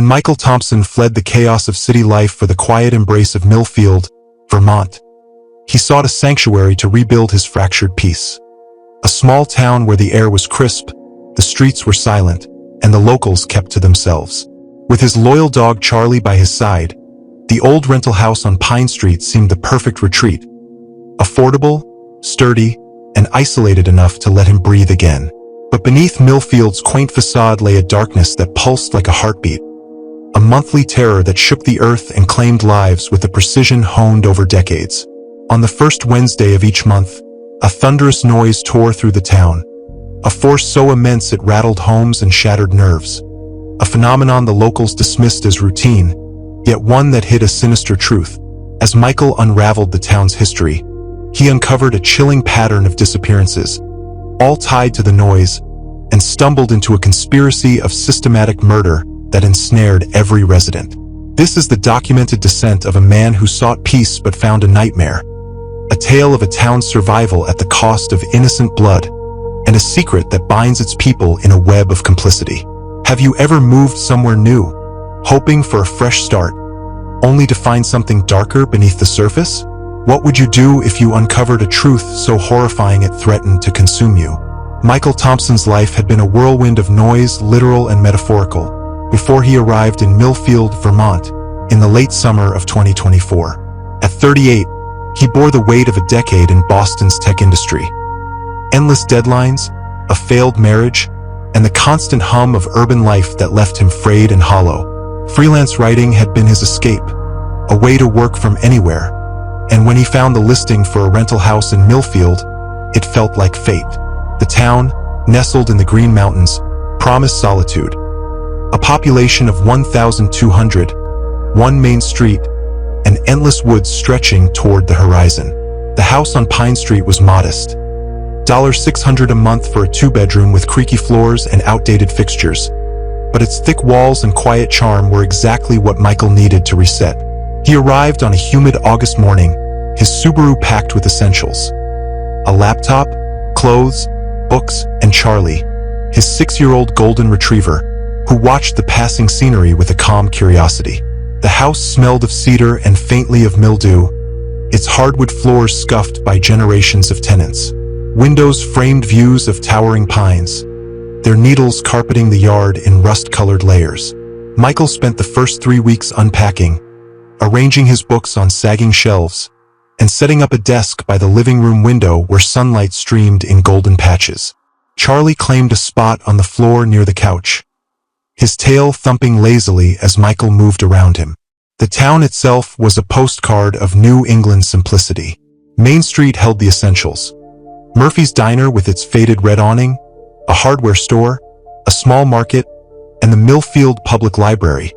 When Michael Thompson fled the chaos of city life for the quiet embrace of Milfield, Vermont, he sought a sanctuary to rebuild his fractured peace. A small town where the air was crisp, the streets were silent, and the locals kept to themselves. With his loyal dog Charlie by his side, the old rental house on Pine Street seemed the perfect retreat. Affordable, sturdy, and isolated enough to let him breathe again. But beneath Milfield's quaint facade lay a darkness that pulsed like a heartbeat. A monthly terror that shook the earth and claimed lives with a precision honed over decades. On the first Wednesday of each month, a thunderous noise tore through the town, a force so immense it rattled homes and shattered nerves. A phenomenon the locals dismissed as routine, yet one that hid a sinister truth. As Michael unraveled the town's history, he uncovered a chilling pattern of disappearances, all tied to the noise, and stumbled into a conspiracy of systematic murder that ensnared every resident. This is the documented descent of a man who sought peace but found a nightmare, a tale of a town's survival at the cost of innocent blood, and a secret that binds its people in a web of complicity. Have you ever moved somewhere new, hoping for a fresh start, only to find something darker beneath the surface? What would you do if you uncovered a truth so horrifying it threatened to consume you? Michael Thompson's life had been a whirlwind of noise, literal and metaphorical, before he arrived in Milfield, Vermont, in the late summer of 2024. At 38, he bore the weight of a decade in Boston's tech industry. Endless deadlines, a failed marriage, and the constant hum of urban life that left him frayed and hollow. Freelance writing had been his escape, a way to work from anywhere, and when he found the listing for a rental house in Milfield, it felt like fate. The town, nestled in the Green Mountains, promised solitude. A population of 1,200, one main street, and endless woods stretching toward the horizon. The house on Pine Street was modest. $600 a month for a two-bedroom with creaky floors and outdated fixtures. But its thick walls and quiet charm were exactly what Michael needed to reset. He arrived on a humid August morning, his Subaru packed with essentials. A laptop, clothes, books, and Charlie, his 6-year-old golden retriever, who watched the passing scenery with a calm curiosity. The house smelled of cedar and faintly of mildew, its hardwood floors scuffed by generations of tenants. Windows framed views of towering pines, their needles carpeting the yard in rust-colored layers. Michael spent the first 3 weeks unpacking, arranging his books on sagging shelves, and setting up a desk by the living room window where sunlight streamed in golden patches. Charlie claimed a spot on the floor near the couch, his tail thumping lazily as Michael moved around him. The town itself was a postcard of New England simplicity. Main Street held the essentials. Murphy's Diner with its faded red awning, a hardware store, a small market, and the Milfield Public Library,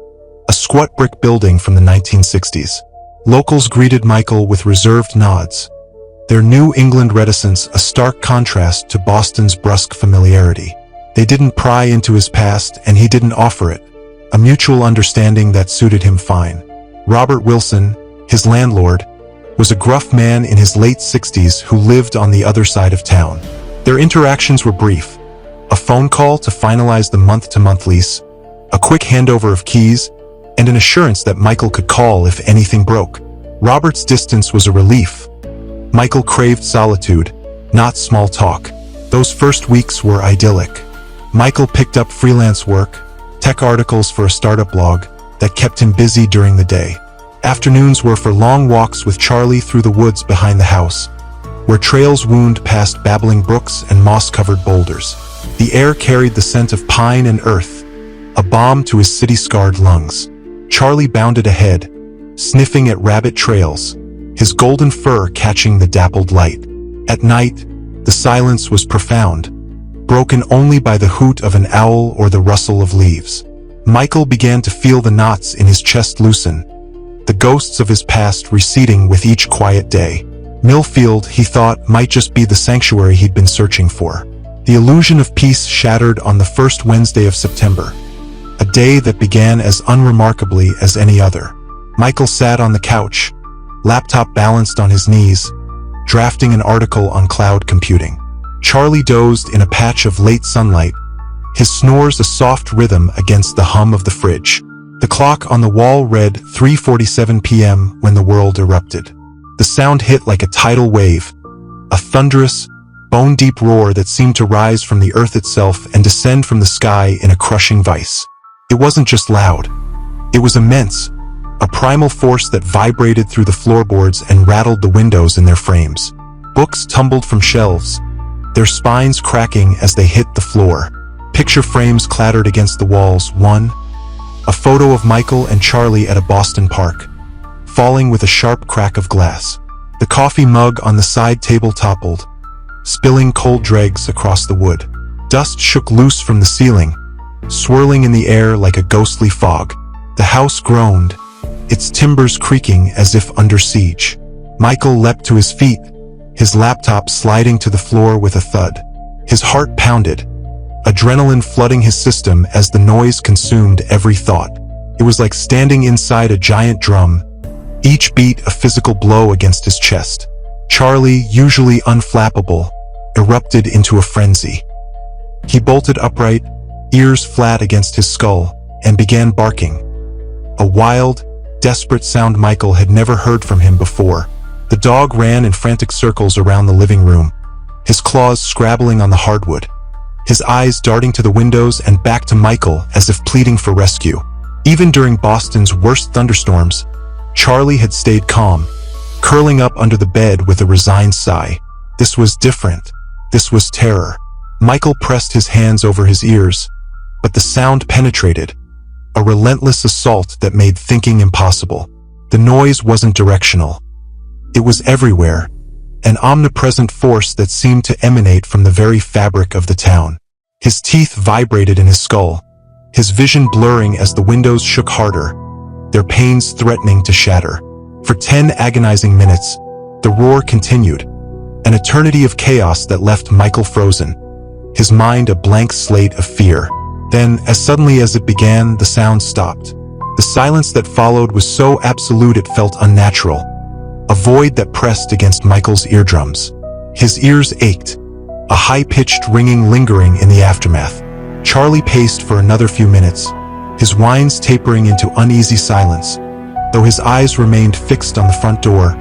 a squat brick building from the 1960s. Locals greeted Michael with reserved nods, their New England reticence a stark contrast to Boston's brusque familiarity. They didn't pry into his past, and he didn't offer it, a mutual understanding that suited him fine. Robert Wilson, his landlord, was a gruff man in his late 60s who lived on the other side of town. Their interactions were brief, a phone call to finalize the month-to-month lease, a quick handover of keys, and an assurance that Michael could call if anything broke. Robert's distance was a relief. Michael craved solitude, not small talk. Those first weeks were idyllic. Michael picked up freelance work, tech articles for a startup blog, that kept him busy during the day. Afternoons were for long walks with Charlie through the woods behind the house, where trails wound past babbling brooks and moss-covered boulders. The air carried the scent of pine and earth, a balm to his city-scarred lungs. Charlie bounded ahead, sniffing at rabbit trails, his golden fur catching the dappled light. At night, the silence was profound, broken only by the hoot of an owl or the rustle of leaves. Michael began to feel the knots in his chest loosen, the ghosts of his past receding with each quiet day. Milfield, he thought, might just be the sanctuary he'd been searching for. The illusion of peace shattered on the first Wednesday of September, a day that began as unremarkably as any other. Michael sat on the couch, laptop balanced on his knees, drafting an article on cloud computing. Charlie dozed in a patch of late sunlight, his snores a soft rhythm against the hum of the fridge. The clock on the wall read 3:47 p.m. when the world erupted. The sound hit like a tidal wave, a thunderous, bone-deep roar that seemed to rise from the earth itself and descend from the sky in a crushing vice. It wasn't just loud. It was immense, a primal force that vibrated through the floorboards and rattled the windows in their frames. Books tumbled from shelves, their spines cracking as they hit the floor. Picture frames clattered against the walls. One, a photo of Michael and Charlie at a Boston park, falling with a sharp crack of glass. The coffee mug on the side table toppled, spilling cold dregs across the wood. Dust shook loose from the ceiling, swirling in the air like a ghostly fog. The house groaned, its timbers creaking as if under siege. Michael leapt to his feet, his laptop sliding to the floor with a thud. His heart pounded, adrenaline flooding his system as the noise consumed every thought. It was like standing inside a giant drum, each beat a physical blow against his chest. Charlie, usually unflappable, erupted into a frenzy. He bolted upright, ears flat against his skull, and began barking. A wild, desperate sound Michael had never heard from him before. The dog ran in frantic circles around the living room, his claws scrabbling on the hardwood, his eyes darting to the windows and back to Michael as if pleading for rescue. Even during Boston's worst thunderstorms, Charlie had stayed calm, curling up under the bed with a resigned sigh. This was different. This was terror. Michael pressed his hands over his ears, but the sound penetrated, a relentless assault that made thinking impossible. The noise wasn't directional. It was everywhere, an omnipresent force that seemed to emanate from the very fabric of the town. His teeth vibrated in his skull, his vision blurring as the windows shook harder, their panes threatening to shatter. For 10 agonizing minutes, the roar continued, an eternity of chaos that left Michael frozen, his mind a blank slate of fear. Then, as suddenly as it began, the sound stopped. The silence that followed was so absolute it felt unnatural, a void that pressed against Michael's eardrums. His ears ached, a high-pitched ringing lingering in the aftermath. Charlie paced for another few minutes, his whines tapering into uneasy silence, though his eyes remained fixed on the front door,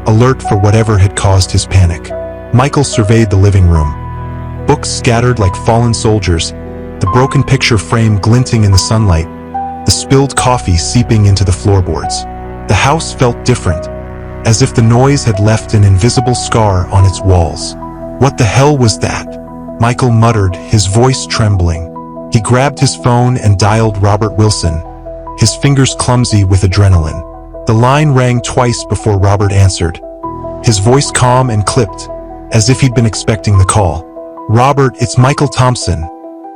alert for whatever had caused his panic. Michael surveyed the living room. Books scattered like fallen soldiers, the broken picture frame glinting in the sunlight, the spilled coffee seeping into the floorboards. The house felt different, as if the noise had left an invisible scar on its walls. What the hell was that? Michael muttered, his voice trembling. He grabbed his phone and dialed Robert Wilson, his fingers clumsy with adrenaline. The line rang twice before Robert answered, his voice calm and clipped, as if he'd been expecting the call. "Robert, it's Michael Thompson,"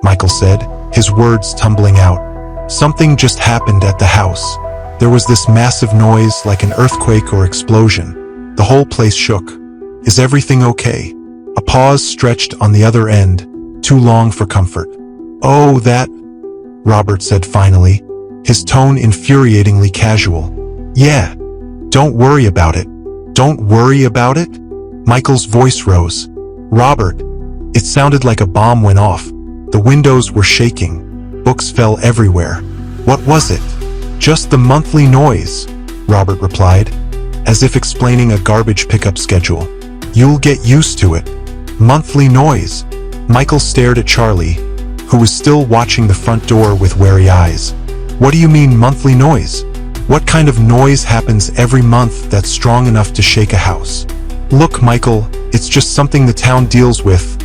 Michael said, his words tumbling out. "Something just happened at the house. There was this massive noise like an earthquake or explosion. The whole place shook. Is everything okay?" A pause stretched on the other end, too long for comfort. "Oh, that," Robert said finally, his tone infuriatingly casual. "Yeah, don't worry about it." "Don't worry about it?" Michael's voice rose. "Robert, it sounded like a bomb went off. The windows were shaking. Books fell everywhere. What was it?" "Just the monthly noise," Robert replied, as if explaining a garbage pickup schedule. "You'll get used to it." "Monthly noise?" Michael stared at Charlie, who was still watching the front door with wary eyes. "What do you mean monthly noise? What kind of noise happens every month that's strong enough to shake a house?" "Look, Michael, it's just something the town deals with,"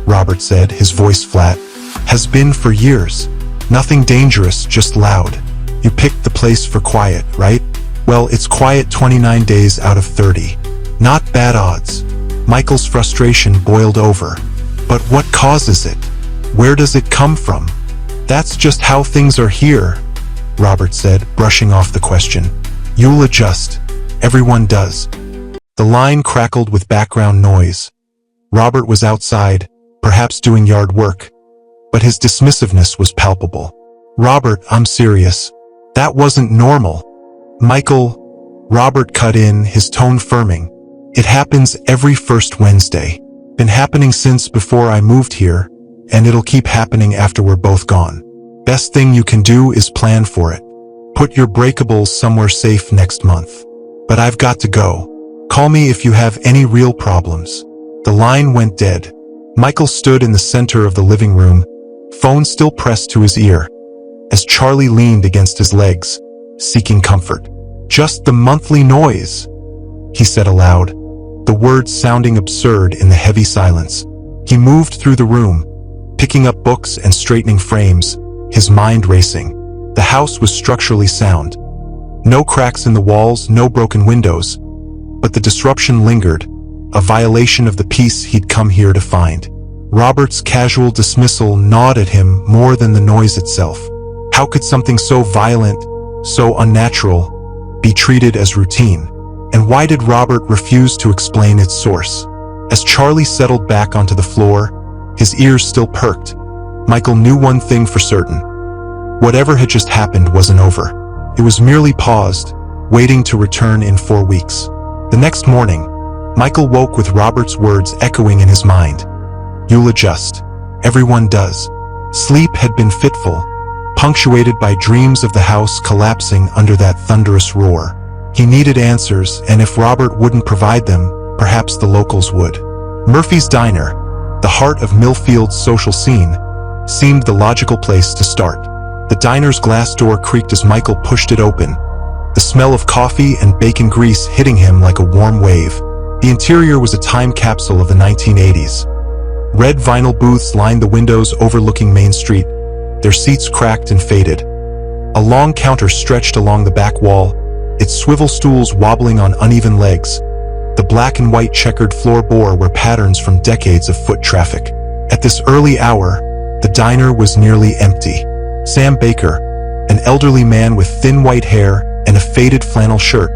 Robert said, his voice flat. "Has been for years. Nothing dangerous, just loud. You picked the place for quiet, right? Well, it's quiet 29 days out of 30. Not bad odds." Michael's frustration boiled over. "But what causes it? Where does it come from?" "That's just how things are here," Robert said, brushing off the question. "You'll adjust. Everyone does." The line crackled with background noise. Robert was outside, perhaps doing yard work, but his dismissiveness was palpable. "Robert, I'm serious. That wasn't normal." "Michael," Robert cut in, his tone firming. "It happens every first Wednesday. Been happening since before I moved here, and it'll keep happening after we're both gone. Best thing you can do is plan for it. Put your breakables somewhere safe next month. But I've got to go. Call me if you have any real problems." The line went dead. Michael stood in the center of the living room, phone still pressed to his ear, as Charlie leaned against his legs, seeking comfort. "Just the monthly noise," he said aloud, the words sounding absurd in the heavy silence. He moved through the room, picking up books and straightening frames, his mind racing. The house was structurally sound. No cracks in the walls, no broken windows. But the disruption lingered, a violation of the peace he'd come here to find. Robert's casual dismissal gnawed at him more than the noise itself. How could something so violent, so unnatural, be treated as routine? And why did Robert refuse to explain its source? As Charlie settled back onto the floor, his ears still perked, Michael knew one thing for certain. Whatever had just happened wasn't over. It was merely paused, waiting to return in 4 weeks. The next morning, Michael woke with Robert's words echoing in his mind. "You'll adjust. Everyone does." Sleep had been fitful, punctuated by dreams of the house collapsing under that thunderous roar. He needed answers, and if Robert wouldn't provide them, perhaps the locals would. Murphy's Diner, the heart of Milfield's social scene, seemed the logical place to start. The diner's glass door creaked as Michael pushed it open, the smell of coffee and bacon grease hitting him like a warm wave. The interior was a time capsule of the 1980s. Red vinyl booths lined the windows overlooking Main Street, their seats cracked and faded. A long counter stretched along the back wall, its swivel stools wobbling on uneven legs. The black and white checkered floorboard were patterns from decades of foot traffic. At this early hour, the diner was nearly empty. Sam Baker, an elderly man with thin white hair and a faded flannel shirt,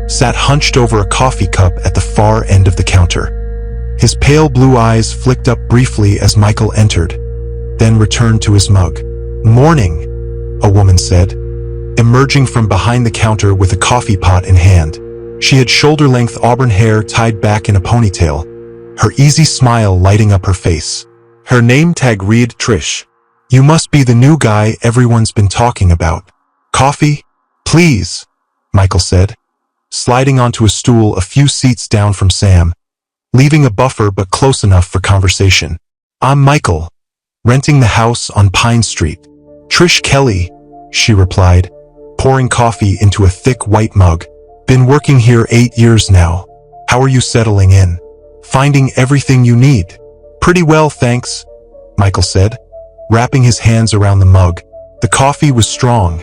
sat hunched over a coffee cup at the far end of the counter. His pale blue eyes flicked up briefly as Michael entered, then returned to his mug. "Morning," a woman said, emerging from behind the counter with a coffee pot in hand. She had shoulder-length auburn hair tied back in a ponytail, her easy smile lighting up her face. Her name tag read Trish. "You must be the new guy everyone's been talking about. Coffee? Please," Michael said, sliding onto a stool a few seats down from Sam, leaving a buffer but close enough for conversation. "I'm Michael, renting the house on Pine Street." "Trish Kelly," she replied, pouring coffee into a thick white mug. "Been working here 8 years now. How are you settling in? Finding everything you need?" "Pretty well, thanks," Michael said, wrapping his hands around the mug. The coffee was strong,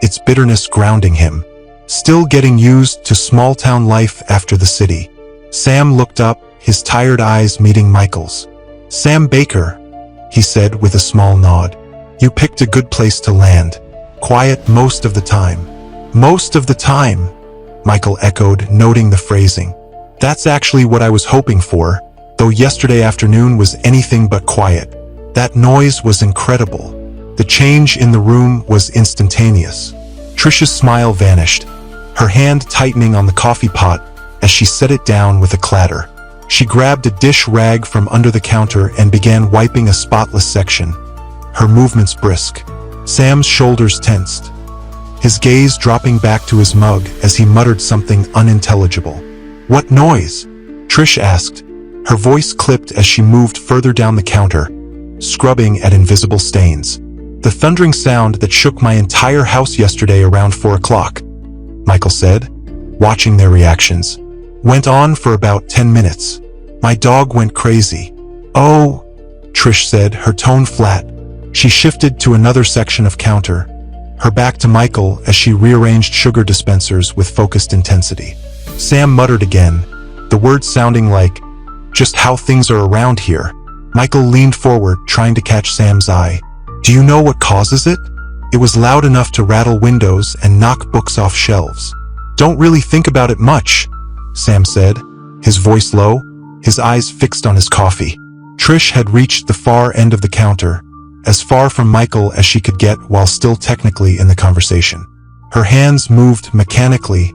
its bitterness grounding him. Still getting used to small-town life after the city. Sam looked up, his tired eyes meeting Michael's. "Sam Baker," he said with a small nod. "You picked a good place to land. Quiet most of the time." "Most of the time," Michael echoed, noting the phrasing. "That's actually what I was hoping for, though yesterday afternoon was anything but quiet. That noise was incredible. The change in the room was instantaneous." Trish's smile vanished, her hand tightening on the coffee pot as she set it down with a clatter. She grabbed a dish rag from under the counter and began wiping a spotless section, her movements brisk. Sam's shoulders tensed, his gaze dropping back to his mug as he muttered something unintelligible. "What noise?" Trish asked, her voice clipped as she moved further down the counter, scrubbing at invisible stains. "The thundering sound that shook my entire house yesterday around 4 o'clock, Michael said, watching their reactions. "Went on for about 10 minutes. My dog went crazy." "Oh," Trish said, her tone flat. She shifted to another section of counter, her back to Michael as she rearranged sugar dispensers with focused intensity. Sam muttered again, the words sounding like, "Just how things are around here." Michael leaned forward, trying to catch Sam's eye. "Do you know what causes it?" "It was loud enough to rattle windows and knock books off shelves." "Don't really think about it much," Sam said, his voice low, his eyes fixed on his coffee. Trish had reached the far end of the counter, as far from Michael as she could get while still technically in the conversation. Her hands moved mechanically,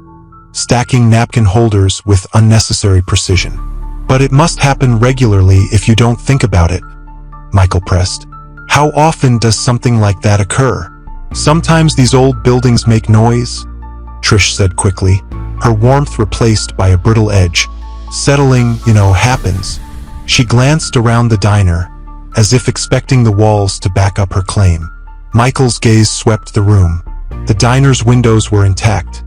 stacking napkin holders with unnecessary precision. "But it must happen regularly if you don't think about it," Michael pressed. "How often does something like that occur?" Sometimes these old buildings make noise, Trish said quickly, her warmth replaced by a brittle edge. Settling, happens. She glanced around the diner, as if expecting the walls to back up her claim. Michael's gaze swept the room. The diner's windows were intact,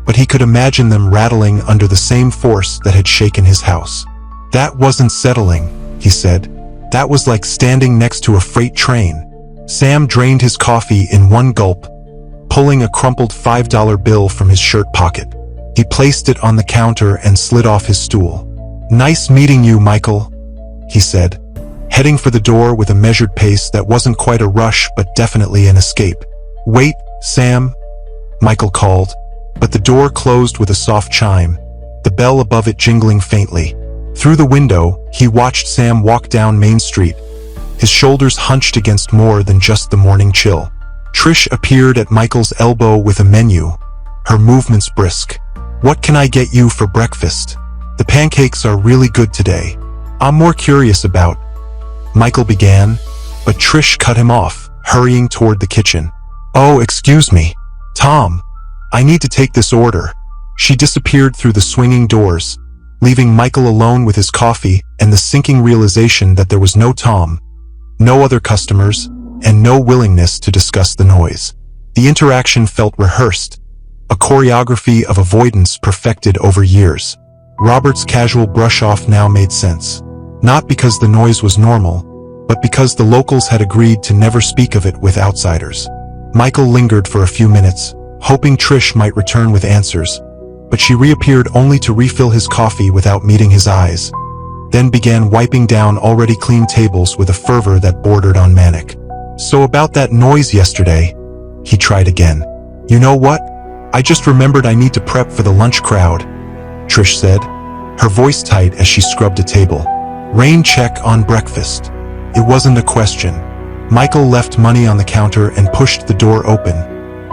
but he could imagine them rattling under the same force that had shaken his house. That wasn't settling, he said. That was like standing next to a freight train. Sam drained his coffee in one gulp, pulling a crumpled $5 bill from his shirt pocket. He placed it on the counter and slid off his stool. "Nice meeting you, Michael," he said, heading for the door with a measured pace that wasn't quite a rush but definitely an escape. "Wait, Sam," Michael called, but the door closed with a soft chime, the bell above it jingling faintly. Through the window, he watched Sam walk down Main Street, his shoulders hunched against more than just the morning chill. Trish appeared at Michael's elbow with a menu, her movements brisk. "What can I get you for breakfast? The pancakes are really good today. I'm more curious about," Michael began, but Trish cut him off, hurrying toward the kitchen. "Oh, excuse me, Tom. I need to take this order." She disappeared through the swinging doors, leaving Michael alone with his coffee and the sinking realization that there was no Tom, no other customers, and no willingness to discuss the noise. The interaction felt rehearsed, a choreography of avoidance perfected over years. Robert's casual brush-off now made sense. Not because the noise was normal, but because the locals had agreed to never speak of it with outsiders. Michael lingered for a few minutes, hoping Trish might return with answers, but she reappeared only to refill his coffee without meeting his eyes, then began wiping down already clean tables with a fervor that bordered on manic. "So about that noise yesterday," he tried again. "You know what? I just remembered I need to prep for the lunch crowd," Trish said, her voice tight as she scrubbed a table. "Rain check on breakfast." It wasn't a question. Michael left money on the counter and pushed the door open,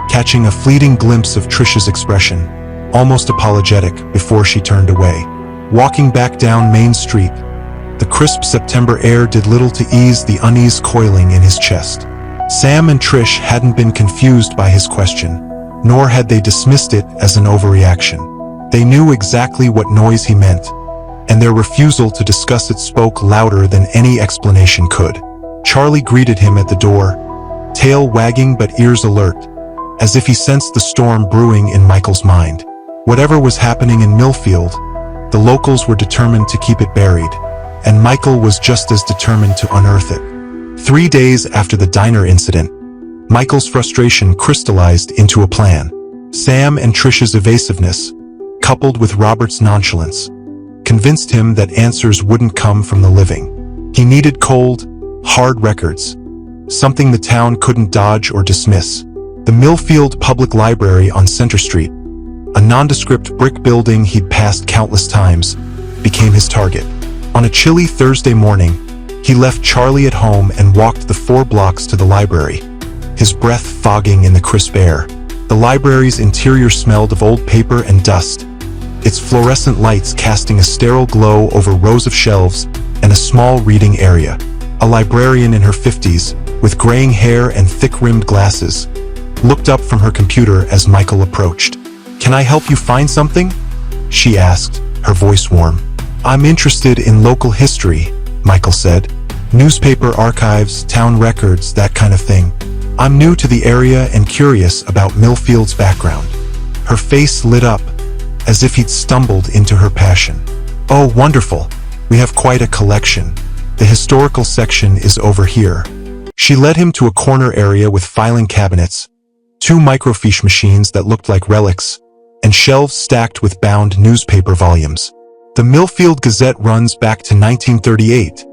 catching a fleeting glimpse of Trish's expression, almost apologetic, before she turned away. Walking back down Main Street, the crisp September air did little to ease the unease coiling in his chest. Sam and Trish hadn't been confused by his question, nor had they dismissed it as an overreaction. They knew exactly what noise he meant, and their refusal to discuss it spoke louder than any explanation could. Charlie greeted him at the door, tail wagging but ears alert, as if he sensed the storm brewing in Michael's mind. Whatever was happening in Milfield, the locals were determined to keep it buried, and Michael was just as determined to unearth it. 3 days after the diner incident, Michael's frustration crystallized into a plan. Sam and Trish's evasiveness, coupled with Robert's nonchalance, convinced him that answers wouldn't come from the living. He needed cold, hard records, something the town couldn't dodge or dismiss. The Milfield Public Library on Center Street, a nondescript brick building he'd passed countless times, became his target. On a chilly Thursday morning, he left Charlie at home and walked the 4 blocks to the library, his breath fogging in the crisp air. The library's interior smelled of old paper and dust, its fluorescent lights casting a sterile glow over rows of shelves and a small reading area. A librarian in her 50s, with graying hair and thick-rimmed glasses, looked up from her computer as Michael approached. "Can I help you find something?" she asked, her voice warm. "I'm interested in local history," Michael said. "Newspaper archives, town records, that kind of thing. I'm new to the area and curious about Milfield's background." Her face lit up, as if he'd stumbled into her passion. "Oh, wonderful. We have quite a collection. The historical section is over here." She led him to a corner area with filing cabinets, 2 microfiche machines that looked like relics, and shelves stacked with bound newspaper volumes. "The Milfield Gazette runs back to 1938,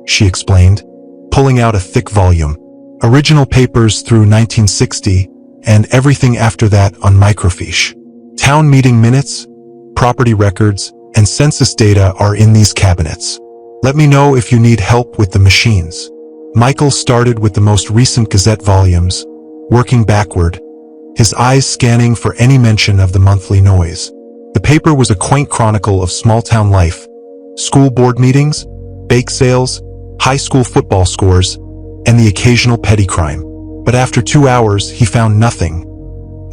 she explained, pulling out a thick volume. "Original papers through 1960, and everything after that on microfiche. Town meeting minutes, property records, and census data are in these cabinets. Let me know if you need help with the machines." Michael started with the most recent Gazette volumes, working backward, his eyes scanning for any mention of the monthly noise. The paper was a quaint chronicle of small-town life, school board meetings, bake sales, high school football scores, and the occasional petty crime. But after 2 hours, he found nothing.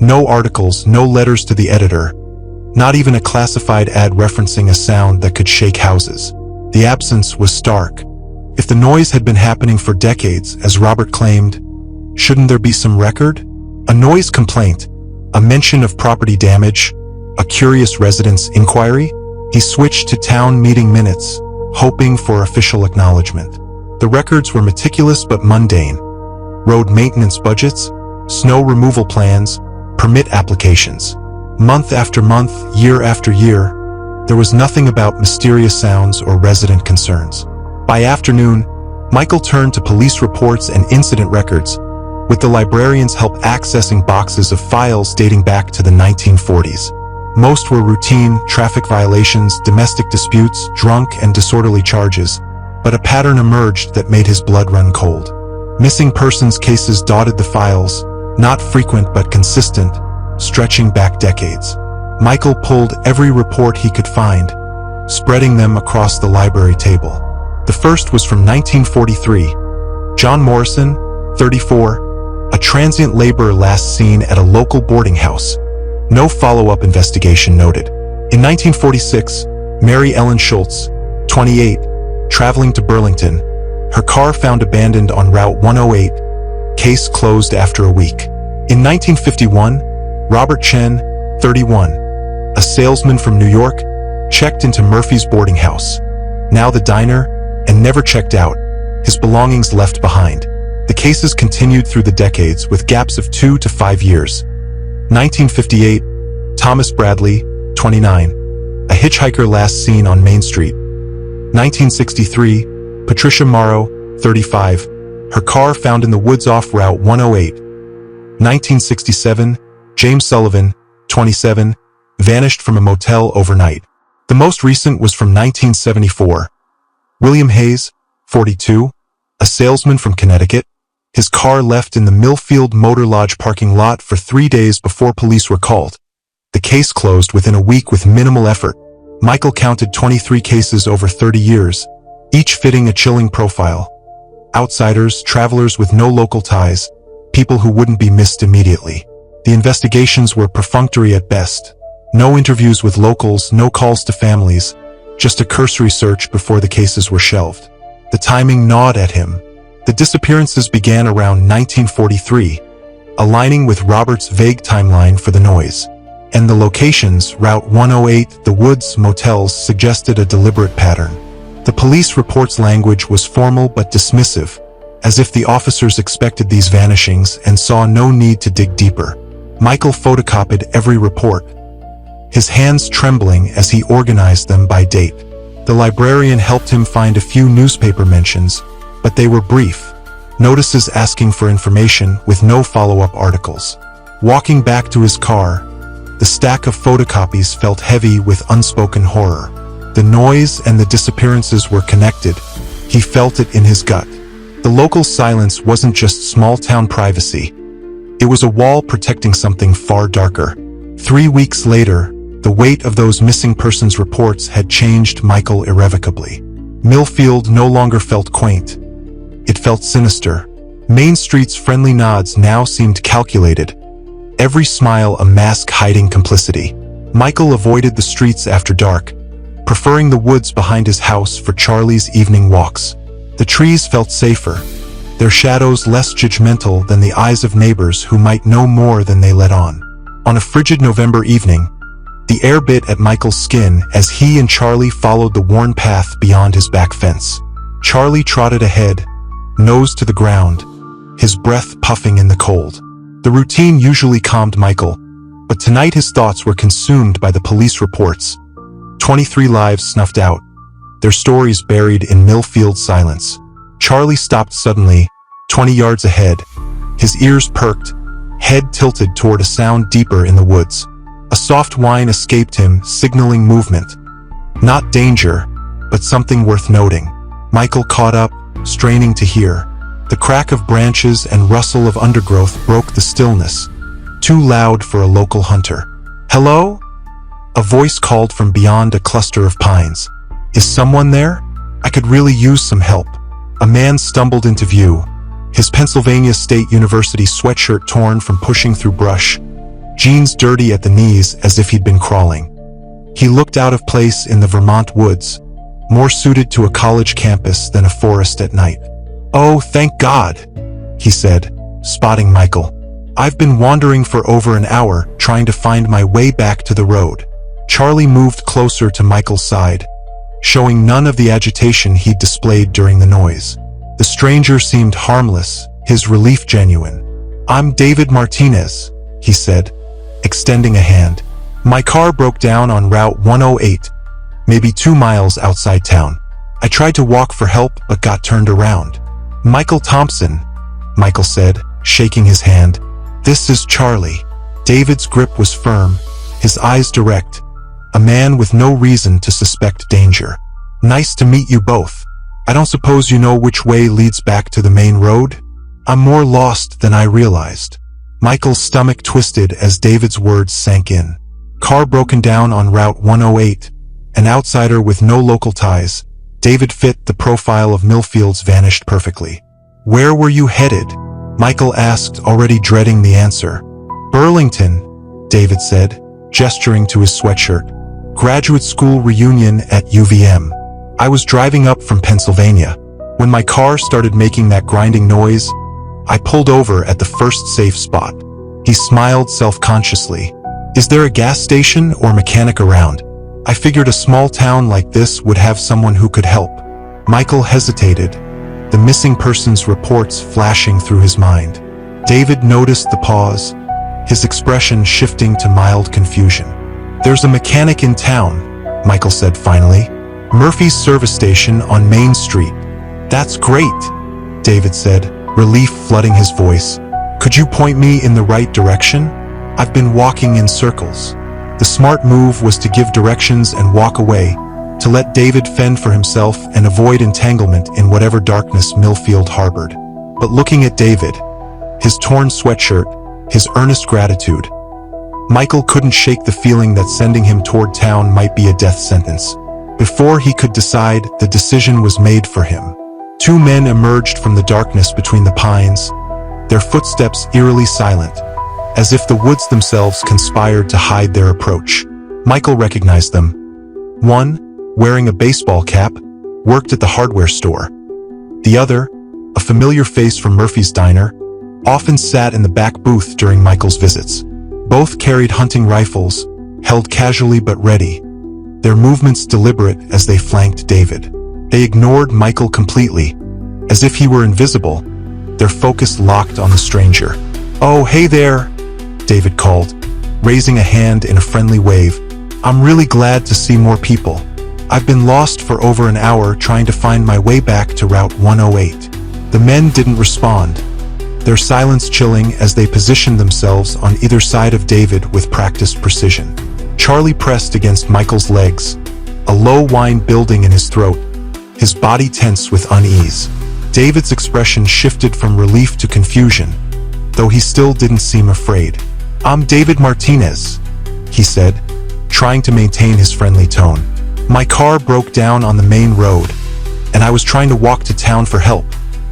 No articles, no letters to the editor, not even a classified ad referencing a sound that could shake houses. The absence was stark. If the noise had been happening for decades, as Robert claimed, shouldn't there be some record? A noise complaint, a mention of property damage, a curious resident's inquiry? He switched to town meeting minutes, hoping for official acknowledgement. The records were meticulous but mundane. Road maintenance budgets, snow removal plans, permit applications. Month after month, year after year, there was nothing about mysterious sounds or resident concerns. By afternoon, Michael turned to police reports and incident records, with the librarian's help accessing boxes of files dating back to the 1940s. Most were routine traffic violations, domestic disputes, drunk and disorderly charges, but a pattern emerged that made his blood run cold. Missing persons cases dotted the files, not frequent but consistent, stretching back decades. Michael pulled every report he could find, spreading them across the library table. The first was from 1943. John Morrison, 34, a transient laborer last seen at a local boarding house. No follow-up investigation noted. In 1946, Mary Ellen Schultz, 28, traveling to Burlington, her car found abandoned on Route 108, case closed after a week. In 1951, Robert Chen, 31, a salesman from New York, checked into Murphy's boarding house, now the diner, and never checked out, his belongings left behind. The cases continued through the decades with gaps of 2 to 5 years. 1958, Thomas Bradley, 29, a hitchhiker last seen on Main Street. 1963, Patricia Morrow, 35, her car found in the woods off Route 108. 1967, James Sullivan, 27, vanished from a motel overnight. The most recent was from 1974. William Hayes, 42, a salesman from Connecticut, his car left in the Milfield Motor Lodge parking lot for 3 days before police were called. The case closed within a week with minimal effort. Michael counted 23 cases over 30 years, each fitting a chilling profile. Outsiders, travelers with no local ties, people who wouldn't be missed immediately. The investigations were perfunctory at best. No interviews with locals, no calls to families, just a cursory search before the cases were shelved. The timing gnawed at him. The disappearances began around 1943, aligning with Robert's vague timeline for the noise. And the locations, Route 108, the woods, motels, suggested a deliberate pattern. The police report's language was formal but dismissive, as if the officers expected these vanishings and saw no need to dig deeper. Michael photocopied every report, his hands trembling as he organized them by date. The librarian helped him find a few newspaper mentions, but they were brief, notices asking for information with no follow-up articles. Walking back to his car, the stack of photocopies felt heavy with unspoken horror. The noise and the disappearances were connected. He felt it in his gut. The local silence wasn't just small-town privacy. It was a wall protecting something far darker. 3 weeks later, the weight of those missing persons reports had changed Michael irrevocably. Milfield no longer felt quaint. It felt sinister. Main Street's friendly nods now seemed calculated. Every smile a mask hiding complicity. Michael avoided the streets after dark, preferring the woods behind his house for Charlie's evening walks. The trees felt safer, their shadows less judgmental than the eyes of neighbors who might know more than they let on. On a frigid November evening, the air bit at Michael's skin as he and Charlie followed the worn path beyond his back fence. Charlie trotted ahead, nose to the ground, his breath puffing in the cold. The routine usually calmed Michael, but tonight his thoughts were consumed by the police reports. 23 lives snuffed out, their stories buried in Milfield silence. Charlie stopped suddenly, 20 yards ahead, his ears perked, head tilted toward a sound deeper in the woods. A soft whine escaped him, signaling movement. Not danger, but something worth noting. Michael caught up, straining to hear. The crack of branches and rustle of undergrowth broke the stillness, too loud for a local hunter. "Hello?" A voice called from beyond a cluster of pines. "Is someone there? I could really use some help." A man stumbled into view, his Pennsylvania State University sweatshirt torn from pushing through brush, jeans dirty at the knees as if he'd been crawling. He looked out of place in the Vermont woods, more suited to a college campus than a forest at night. "Oh, thank God," he said, spotting Michael. "I've been wandering for over an hour trying to find my way back to the road." Charlie moved closer to Michael's side, showing none of the agitation he'd displayed during the noise. The stranger seemed harmless, his relief genuine. "I'm David Martinez," he said, extending a hand. "My car broke down on Route 108, maybe 2 miles outside town. I tried to walk for help but got turned around." "Michael Thompson," Michael said, shaking his hand. "This is Charlie." David's grip was firm, his eyes direct, a man with no reason to suspect danger. "Nice to meet you both. I don't suppose you know which way leads back to the main road?" "I'm more lost than I realized." Michael's stomach twisted as David's words sank in. Car broken down on Route 108, an outsider with no local ties, David fit the profile of Milfield's vanished perfectly. "Where were you headed?" Michael asked, already dreading the answer. "Burlington," David said, gesturing to his sweatshirt. "Graduate school reunion at UVM. I was driving up from Pennsylvania. When my car started making that grinding noise, I pulled over at the first safe spot." He smiled self-consciously. "Is there a gas station or mechanic around? I figured a small town like this would have someone who could help." Michael hesitated, the missing persons reports flashing through his mind. David noticed the pause, his expression shifting to mild confusion. "There's a mechanic in town," Michael said finally. "Murphy's service station on Main Street." "That's great," David said, relief flooding his voice. "Could you point me in the right direction? I've been walking in circles." The smart move was to give directions and walk away, to let David fend for himself and avoid entanglement in whatever darkness Milfield harbored. But looking at David, his torn sweatshirt, his earnest gratitude, Michael couldn't shake the feeling that sending him toward town might be a death sentence. Before he could decide, the decision was made for him. 2 men emerged from the darkness between the pines, their footsteps eerily silent, as if the woods themselves conspired to hide their approach. Michael recognized them. One, wearing a baseball cap, worked at the hardware store. The other, a familiar face from Murphy's Diner, often sat in the back booth during Michael's visits. Both carried hunting rifles, held casually but ready, their movements deliberate as they flanked David. They ignored Michael completely, as if he were invisible, their focus locked on the stranger. "Oh, hey there," David called, raising a hand in a friendly wave. "I'm really glad to see more people. I've been lost for over an hour trying to find my way back to Route 108. The men didn't respond, their silence chilling as they positioned themselves on either side of David with practiced precision. Charlie pressed against Michael's legs, a low whine building in his throat, his body tense with unease. David's expression shifted from relief to confusion, though he still didn't seem afraid. "I'm David Martinez," he said, trying to maintain his friendly tone. "My car broke down on the main road, and I was trying to walk to town for help."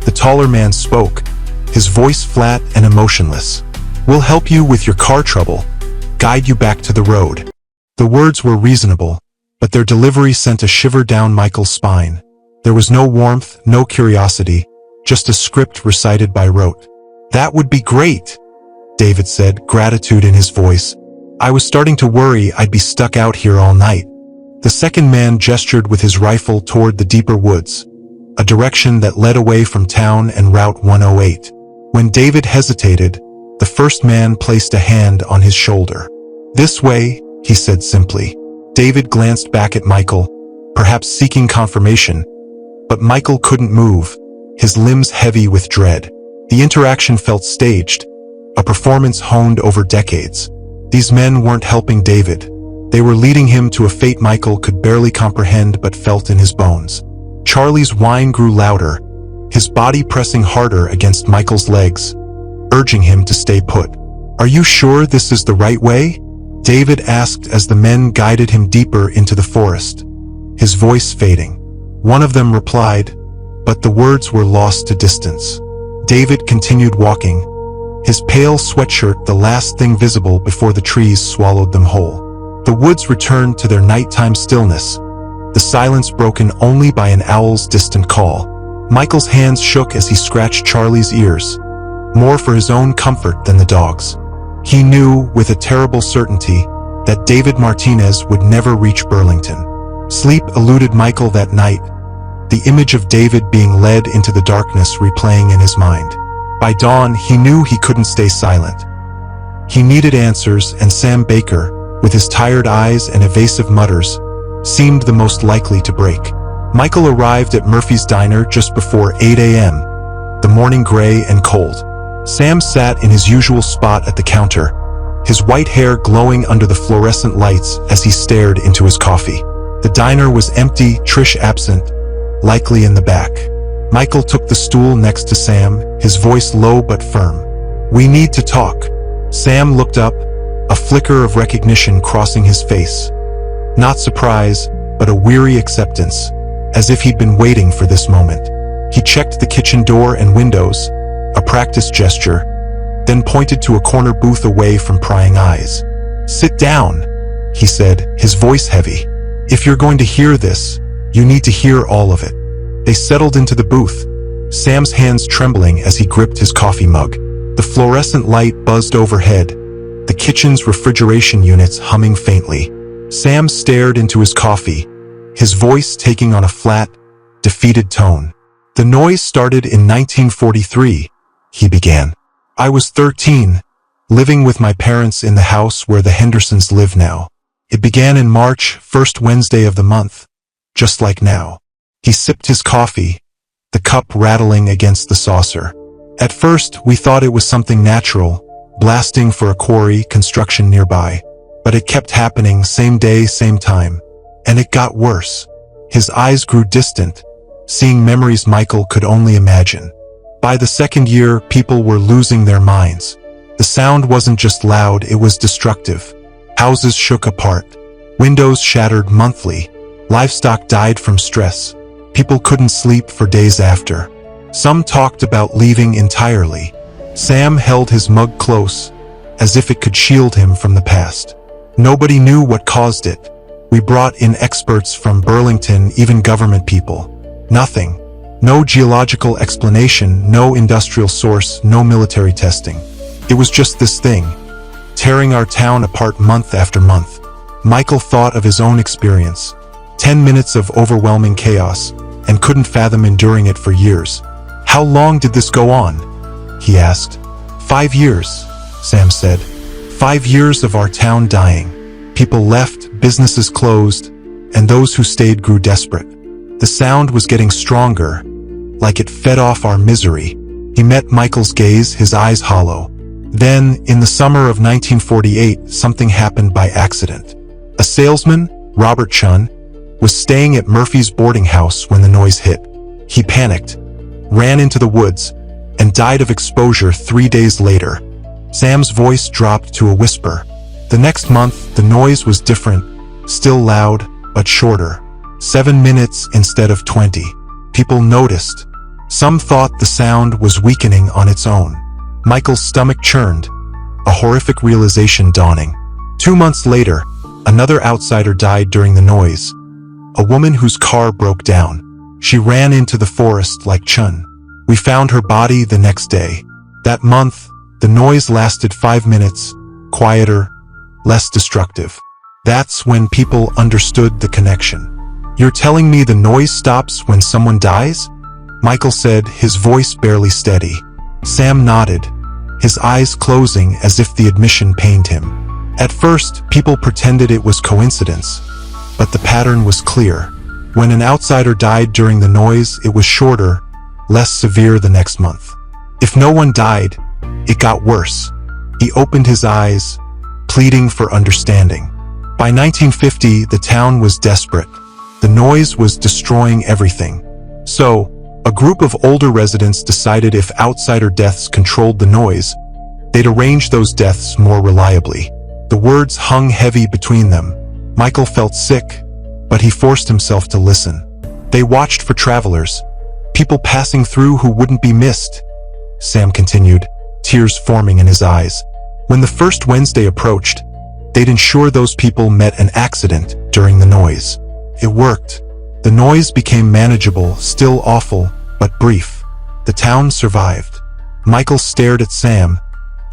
The taller man spoke, his voice flat and emotionless. "We'll help you with your car trouble, guide you back to the road." The words were reasonable, but their delivery sent a shiver down Michael's spine. There was no warmth, no curiosity, just a script recited by rote. "That would be great," David said, gratitude in his voice. "I was starting to worry I'd be stuck out here all night." The second man gestured with his rifle toward the deeper woods, a direction that led away from town and Route 108. When David hesitated, the first man placed a hand on his shoulder. "This way," he said simply. David glanced back at Michael, perhaps seeking confirmation, but Michael couldn't move, his limbs heavy with dread. The interaction felt staged, a performance honed over decades. These men weren't helping David. They were leading him to a fate Michael could barely comprehend but felt in his bones. Charlie's whine grew louder, his body pressing harder against Michael's legs, urging him to stay put. "Are you sure this is the right way?" David asked as the men guided him deeper into the forest, his voice fading. One of them replied, but the words were lost to distance. David continued walking, his pale sweatshirt the last thing visible before the trees swallowed them whole. The woods returned to their nighttime stillness, the silence broken only by an owl's distant call. Michael's hands shook as he scratched Charlie's ears, more for his own comfort than the dog's. He knew, with a terrible certainty, that David Martinez would never reach Burlington. Sleep eluded Michael that night, the image of David being led into the darkness replaying in his mind. By dawn, he knew he couldn't stay silent. He needed answers, and Sam Baker, with his tired eyes and evasive mutters, seemed the most likely to break. Michael arrived at Murphy's Diner just before 8 a.m., the morning gray and cold. Sam sat in his usual spot at the counter, his white hair glowing under the fluorescent lights as he stared into his coffee. The diner was empty, Trish absent, likely in the back. Michael took the stool next to Sam, his voice low but firm. "We need to talk." Sam looked up, a flicker of recognition crossing his face. Not surprise, but a weary acceptance, as if he'd been waiting for this moment. He checked the kitchen door and windows, a practice gesture, then pointed to a corner booth away from prying eyes. "Sit down," he said, his voice heavy. "If you're going to hear this, you need to hear all of it." They settled into the booth, Sam's hands trembling as he gripped his coffee mug. The fluorescent light buzzed overhead, the kitchen's refrigeration units humming faintly. Sam stared into his coffee, his voice taking on a flat, defeated tone. "The noise started in 1943, he began. "I was 13, living with my parents in the house where the Hendersons live now. It began in March, first Wednesday of the month, just like now." He sipped his coffee, the cup rattling against the saucer. "At first, we thought it was something natural, blasting for a quarry, construction nearby. But it kept happening, same day, same time. And it got worse." His eyes grew distant, seeing memories Michael could only imagine. By the second year, people were losing their minds. The sound wasn't just loud, it was destructive. Houses shook apart. Windows shattered monthly. Livestock died from stress. People couldn't sleep for days after. Some talked about leaving entirely. Sam held his mug close, as if it could shield him from the past. "Nobody knew what caused it. We brought in experts from Burlington, even government people. Nothing. No geological explanation, no industrial source, no military testing. It was just this thing, tearing our town apart month after month." Michael thought of his own experience. 10 minutes of overwhelming chaos, and couldn't fathom enduring it for years. "How long did this go on?" he asked. 5 years, Sam said. 5 years of our town dying. People left, businesses closed, and those who stayed grew desperate. The sound was getting stronger, like it fed off our misery. He met Michael's gaze, his eyes hollow. Then, in the summer of 1948, something happened by accident. A salesman, Robert Chun, was staying at Murphy's boarding house when the noise hit. He panicked, ran into the woods, and died of exposure 3 days later. Sam's voice dropped to a whisper. The next month, the noise was different, still loud, but shorter. 7 minutes instead of 20. People noticed. Some thought the sound was weakening on its own. Michael's stomach churned, a horrific realization dawning. 2 months later, another outsider died during the noise. A woman whose car broke down. She ran into the forest like Chun. We found her body the next day. That month, the noise lasted 5 minutes, quieter, less destructive. That's when people understood the connection. "You're telling me the noise stops when someone dies?" Michael said, his voice barely steady. Sam nodded, his eyes closing as if the admission pained him. At first, people pretended it was coincidence, but the pattern was clear. When an outsider died during the noise, it was shorter, less severe the next month. If no one died, it got worse. He opened his eyes, pleading for understanding. By 1950, the town was desperate. The noise was destroying everything. So, a group of older residents decided if outsider deaths controlled the noise, they'd arrange those deaths more reliably. The words hung heavy between them. Michael felt sick, but he forced himself to listen. They watched for travelers, people passing through who wouldn't be missed. Sam continued, tears forming in his eyes. When the first Wednesday approached, they'd ensure those people met an accident during the noise. It worked. The noise became manageable, still awful, but brief. The town survived. Michael stared at Sam,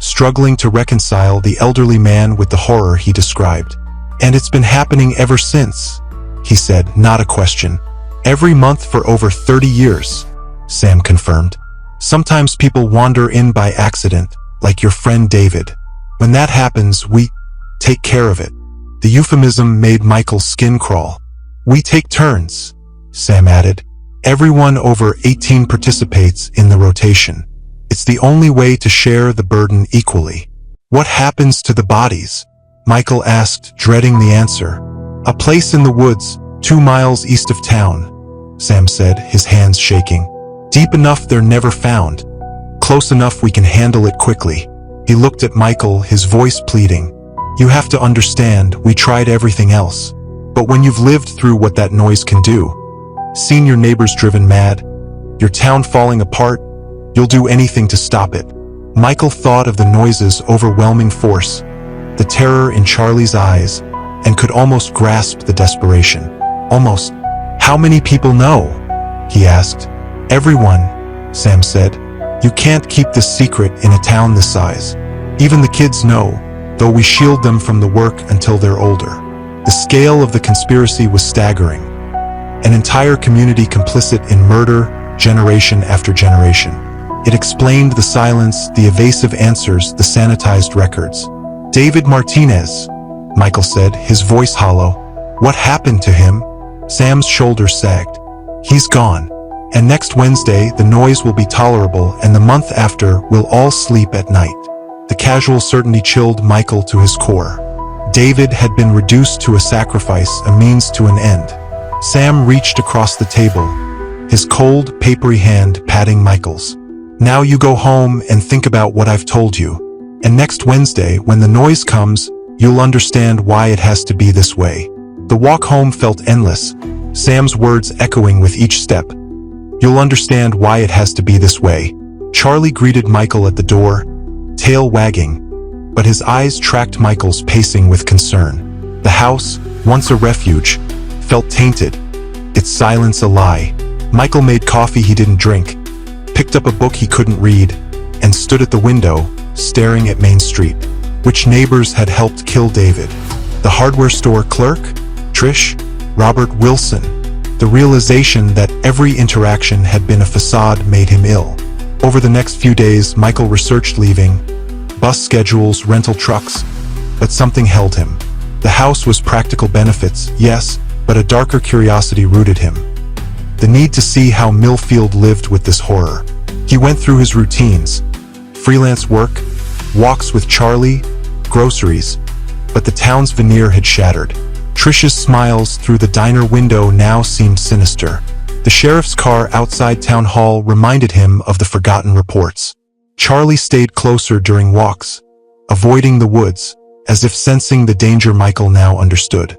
struggling to reconcile the elderly man with the horror he described. "And it's been happening ever since," he said, not a question. "Every month for over 30 years, Sam confirmed. "Sometimes people wander in by accident, like your friend David. When that happens, we take care of it." The euphemism made Michael's skin crawl. "We take turns," Sam added. "Everyone over 18 participates in the rotation. It's the only way to share the burden equally." "What happens to the bodies?" Michael asked, dreading the answer. "A place in the woods, 2 miles east of town," Sam said, his hands shaking. "Deep enough they're never found. Close enough we can handle it quickly." He looked at Michael, his voice pleading. "You have to understand, we tried everything else. But when you've lived through what that noise can do, seen your neighbors driven mad, your town falling apart, you'll do anything to stop it." Michael thought of the noise's overwhelming force, the terror in Charlie's eyes, and could almost grasp the desperation. Almost. "How many people know?" he asked. "Everyone," Sam said. "You can't keep this secret in a town this size. Even the kids know, though we shield them from the work until they're older." The scale of the conspiracy was staggering. An entire community complicit in murder, generation after generation. It explained the silence, the evasive answers, the sanitized records. "David Martinez," Michael said, his voice hollow. "What happened to him?" Sam's shoulders sagged. "He's gone. And next Wednesday, the noise will be tolerable, and the month after, we'll all sleep at night." The casual certainty chilled Michael to his core. David had been reduced to a sacrifice, a means to an end. Sam reached across the table, his cold, papery hand patting Michael's. "Now you go home and think about what I've told you. And next Wednesday, when the noise comes, you'll understand why it has to be this way." The walk home felt endless, Sam's words echoing with each step. "You'll understand why it has to be this way." Charlie greeted Michael at the door, tail wagging, but his eyes tracked Michael's pacing with concern. The house, once a refuge, felt tainted, its silence a lie. Michael made coffee he didn't drink, picked up a book he couldn't read, and stood at the window, staring at Main Street. Which neighbors had helped kill David? The hardware store clerk? Trish? Robert Wilson? The realization that every interaction had been a facade made him ill. Over the next few days, Michael researched leaving, bus schedules, rental trucks, but something held him. The house was practical benefits, yes, but a darker curiosity rooted him. The need to see how Milfield lived with this horror. He went through his routines, freelance work, walks with Charlie, groceries, but the town's veneer had shattered. Trish's smiles through the diner window now seemed sinister. The sheriff's car outside town hall reminded him of the forgotten reports. Charlie stayed closer during walks, avoiding the woods, as if sensing the danger Michael now understood.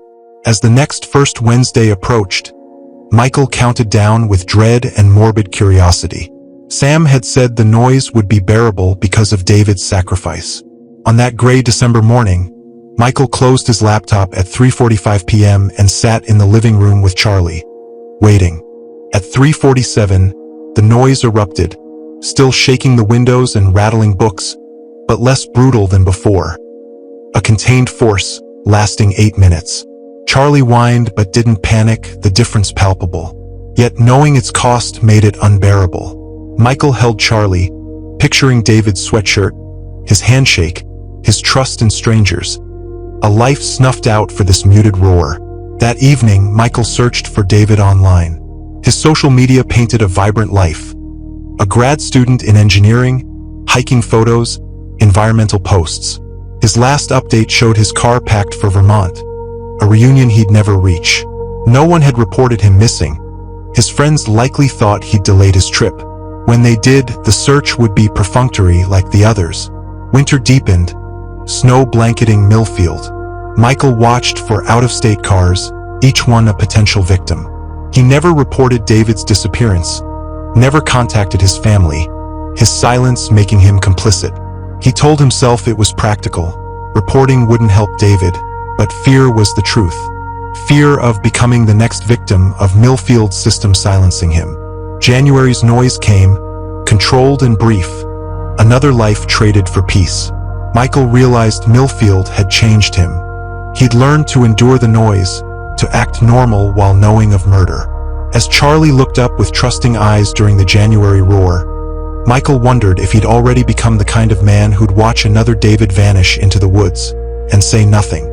As the next first Wednesday approached, Michael counted down with dread and morbid curiosity. Sam had said the noise would be bearable because of David's sacrifice. On that gray December morning, Michael closed his laptop at 3:45 p.m. and sat in the living room with Charlie, waiting. At 3:47, the noise erupted, still shaking the windows and rattling books, but less brutal than before. A contained force, lasting 8 minutes. Charlie whined but didn't panic, the difference palpable. Yet knowing its cost made it unbearable. Michael held Charlie, picturing David's sweatshirt, his handshake, his trust in strangers. A life snuffed out for this muted roar. That evening, Michael searched for David online. His social media painted a vibrant life. A grad student in engineering, hiking photos, environmental posts. His last update showed his car packed for Vermont, a reunion he'd never reach. No one had reported him missing. His friends likely thought he'd delayed his trip. When they did, the search would be perfunctory like the others. Winter deepened, snow blanketing Milfield. Michael watched for out-of-state cars, each one a potential victim. He never reported David's disappearance, never contacted his family. his silence making him complicit. He told himself it was practical. Reporting wouldn't help David, but fear was the truth. Fear of becoming the next victim of Milfield's system silencing him. January's noise came, controlled and brief. Another life traded for peace. Michael realized Milfield had changed him. He'd learned to endure the noise, to act normal while knowing of murder. As Charlie looked up with trusting eyes during the January roar, Michael wondered if he'd already become the kind of man who'd watch another David vanish into the woods and say nothing.